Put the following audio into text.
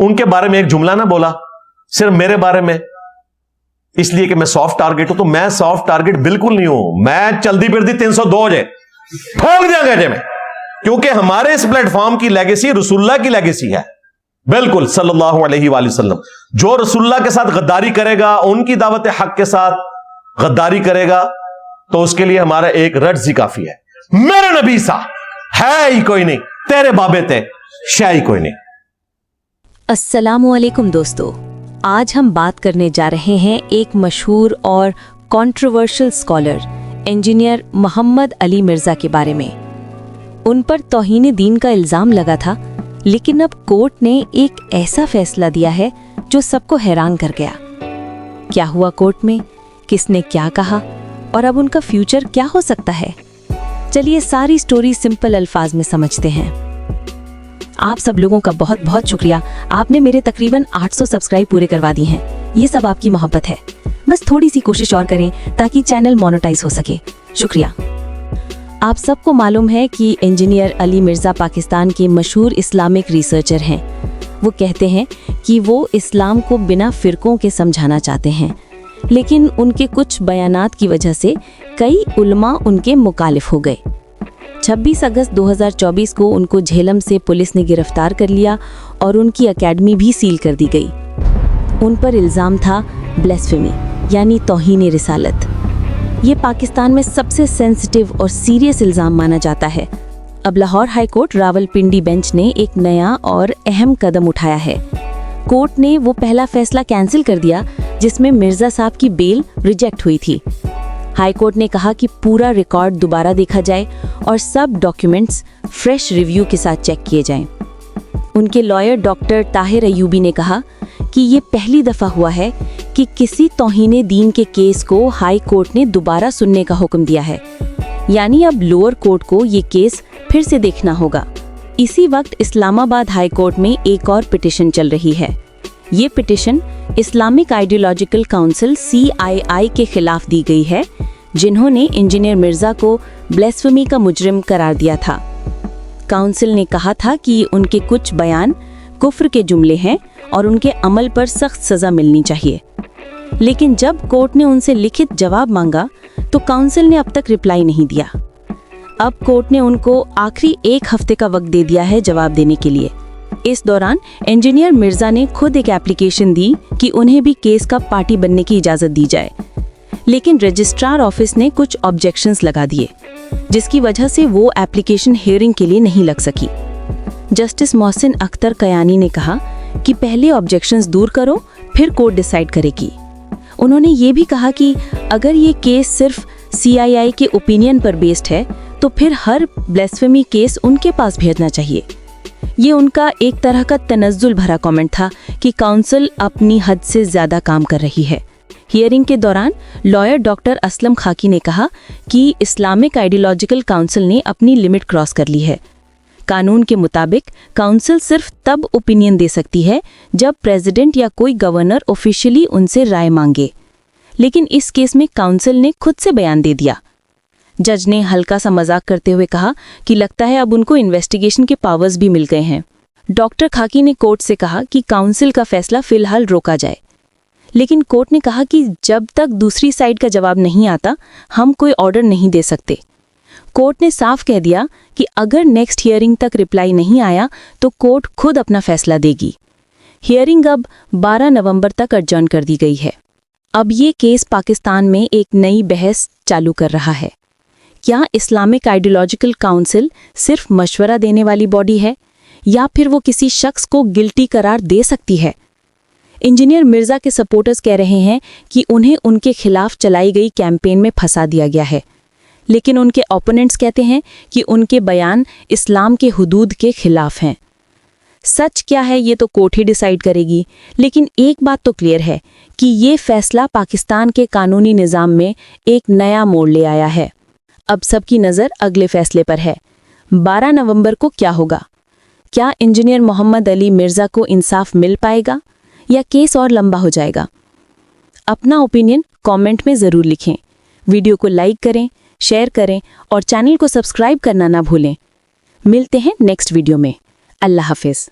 उनके बारे में एक जुमला ना बोला, सिर्फ मेरे बारे में, इसलिए कि मैं सॉफ्ट टारगेट हूं। तो मैं सॉफ्ट टारगेट बिल्कुल नहीं हूं, मैं चलती फिरती 302 जे ठोक दिया गए में, क्योंकि हमारे इस प्लेटफॉर्म की लेगेसी रसूलुल्लाह की लेगेसी है, बिल्कुल सल्लल्लाहु अलैहि वसल्लम। जो रसूलुल्लाह के साथ गद्दारी करेगा, उनकी दावत हक के साथ गद्दारी करेगा, तो उसके लिए हमारा एक रट्स ही काफी है। मेरे नबी सा है ही कोई नहीं, तेरे बाबे थे शाह ही कोई नहीं। अस्सलामु अलैकुम दोस्तों, आज हम बात करने जा रहे हैं एक मशहूर और controversial scholar engineer Mohammad Ali Mirza के बारे में। उन पर तौहीन दीन का इल्ज़ाम लगा था, लेकिन अब कोर्ट ने एक ऐसा फैसला दिया है जो सबको हैरान कर गया। क्या हुआ कोर्ट में, किसने क्या कहा और अब उनका फ्यूचर क्या हो सकता है? चलिए सारी स्टोरी सिंपल अल्फाज में समझते हैं। आप सब लोगों का बहुत बहुत शुक्रिया, आपने मेरे तकरीबन 800 सब्सक्राइब पूरे करवा दिए हैं। ये सब आपकी मोहब्बत है, बस थोड़ी सी कोशिश और करें ताकि चैनल मोनेटाइज हो सके। शुक्रिया। आप सबको मालूम है कि इंजीनियर अली मिर्ज़ा पाकिस्तान के मशहूर इस्लामिक रिसर्चर हैं। वो कहते हैं कि वो इस्लाम को बिना फ़िरकों के समझाना चाहते हैं, लेकिन उनके कुछ बयानात की वजह से कई उलमा उनके मुखालिफ हो गए। 26 अगस्त 2024 को उनको झेलम से पुलिस ने गिरफ्तार कर लिया और उनकी एकेडमी भी सील कर दी गई। उन पर इल्ज़ाम था ब्लेस्फेमी यानी तौहीन रिसालत। ये पाकिस्तान में सबसे सेंसिटिव और सीरियस इल्ज़ाम माना जाता है। अब Lahore high court Rawalpindi bench ने एक नया और अहम कदम उठाया है। कोर्ट ने वो पहला फैसला कैंसिल कर दिया जिसमें मिर्ज़ा साहब की बेल रिजेक्ट हुई थी। हाई कोर्ट ने कहा कि पूरा रिकॉर्ड दोबारा देखा जाए और सब डॉक्यूमेंट्स फ्रेश रिव्यू के साथ चेक किए जाएं। उनके लॉयर डॉक्टर ताहिर अयूबी ने कहा कि ये पहली दफ़ा हुआ है कि किसी तौहीन दीन के केस को हाई कोर्ट ने दोबारा सुनने का हुक्म दिया है, यानी अब लोअर कोर्ट को ये केस फिर से देखना होगा। इसी वक्त इस्लामाबाद हाई कोर्ट में एक और पिटिशन चल रही है। ये petition Islamic ideological council CII के खिलाफ दी गई है, जिन्होंने इंजीनियर मिर्ज़ा को ब्लेस्फेमी का मुजरिम करार दिया था। काउंसिल ने कहा था कि उनके कुछ बयान कुफ्र के जुमले हैं और उनके अमल पर सख्त सज़ा मिलनी चाहिए। लेकिन जब कोर्ट ने उनसे लिखित जवाब मांगा तो काउंसिल ने अब तक रिप्लाई नहीं दिया। अब कोर्ट ने उनको आखिरी 1 हफ्ते का वक्त दे दिया है जवाब देने के लिए। इस दौरान इंजीनियर मिर्ज़ा ने खुद एक एप्लीकेशन दी कि उन्हें भी केस का पार्टी बनने की इजाज़त दी जाए, लेकिन रजिस्ट्रार ऑफिस ने कुछ ऑब्जेक्शंस लगा दिए, जिसकी वजह से वो एप्लीकेशन हियरिंग के लिए नहीं लग सकी। जस्टिस मोहसिन अख्तर कयानी ने कहा कि पहले ऑब्जेक्शंस दूर करो, फिर कोर्ट डिसाइड करेगी। उन्होंने ये भी कहा कि अगर ये केस सिर्फ CII के ओपिनियन पर बेस्ड है तो फिर हर ब्लेस्फेमी केस उनके पास भेजना चाहिए। ये उनका एक तरह का तनज़्ज़ुल भरा कमेंट था कि काउंसिल अपनी हद से ज़्यादा काम कर रही है। हियरिंग के दौरान लॉयर डॉक्टर असलम खाकी ने कहा कि इस्लामिक आइडियोलॉजिकल काउंसिल ने अपनी लिमिट क्रॉस कर ली है। कानून के मुताबिक काउंसिल सिर्फ तब ओपिनियन दे सकती है जब प्रेसिडेंट या कोई गवर्नर ऑफिशियली उनसे राय मांगे, लेकिन इस केस में काउंसिल ने खुद से बयान दे दिया। जज ने हल्का सा मजाक करते हुए कहा कि लगता है अब उनको इन्वेस्टिगेशन के पावर्स भी मिल गए हैं। डॉक्टर खाकी ने कोर्ट से कहा कि काउंसिल का फैसला फिलहाल रोका जाए, लेकिन कोर्ट ने कहा कि जब तक दूसरी साइड का जवाब नहीं आता हम कोई ऑर्डर नहीं दे सकते। कोर्ट ने साफ कह दिया कि अगर नेक्स्ट हियरिंग तक रिप्लाई नहीं आया तो कोर्ट खुद अपना फैसला देगी। हियरिंग अब 12 नवंबर तक एडजर्न कर दी गई है। अब ये केस पाकिस्तान में एक नई बहस चालू कर रहा है। क्या इस्लामिक आइडियोलॉजिकल काउंसिल सिर्फ मशवरा देने वाली बॉडी है या फिर वो किसी शख्स को गिल्टी करार दे सकती है? इंजीनियर मिर्ज़ा के सपोर्टर्स कह रहे हैं कि उन्हें उनके खिलाफ चलाई गई कैंपेन में फंसा दिया गया है, लेकिन उनके ओपोनेंट्स कहते हैं कि उनके बयान इस्लाम के हुदूद के खिलाफ हैं। सच क्या है ये तो कोर्ट ही डिसाइड करेगी, लेकिन एक बात तो क्लियर है कि ये फैसला पाकिस्तान के कानूनी निज़ाम में एक नया मोड़ ले आया है। अब सबकी नज़र अगले फैसले पर है। 12 नवंबर को क्या होगा? क्या इंजीनियर मोहम्मद अली मिर्ज़ा को इंसाफ मिल पाएगा या केस और लंबा हो जाएगा? अपना ओपिनियन कमेंट में ज़रूर लिखें। वीडियो को लाइक करें, शेयर करें और चैनल को सब्सक्राइब करना ना भूलें। मिलते हैं नेक्स्ट वीडियो में। अल्लाह हाफिज़।